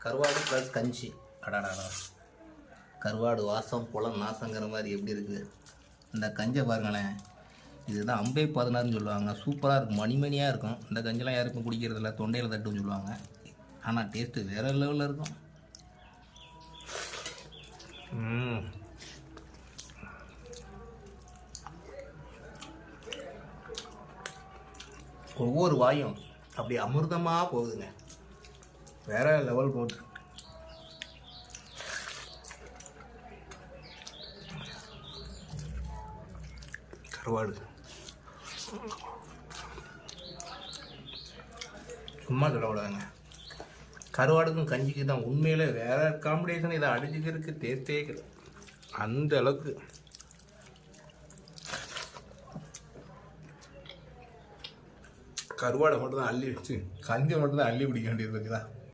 கருவாடு ப்ளஸ் கஞ்சி. அடாடாடா, கருவாடு வாசம் புலம் நாசங்கிற மாதிரி எப்படி இருக்குது இந்த கஞ்சை பாருங்களேன். இதுதான் அம்பை 16ன்னு சொல்லுவாங்க. சூப்பராக இருக்கும், மணிமணியாக இருக்கும். இந்த கஞ்செல்லாம் யாருக்கும் குடிக்கிறதில்ல, தொண்டையில் தட்டுன்னு சொல்லுவாங்க. ஆனால் டேஸ்ட்டு வேறு லெவலில் இருக்கும். ஒவ்வொரு வாயும் அப்படி அமிர்தமாக போகுதுங்க, வேற லெவல் போட்டு. கருவாடு சும்மா சொல்லக்கூடாதுங்க. கருவாடுக்கும் கஞ்சிக்கு தான் உண்மையிலே வேற காம்பினேஷன். இதை அடிச்சுக்கிறதுக்கு டேஸ்டே கிடையாது அந்த அளவுக்கு. கருவாடை மட்டும் தான் அள்ளி வச்சு, கஞ்சி மட்டும் தான் அள்ளி பிடிக்க வேண்டியது இருக்குதா.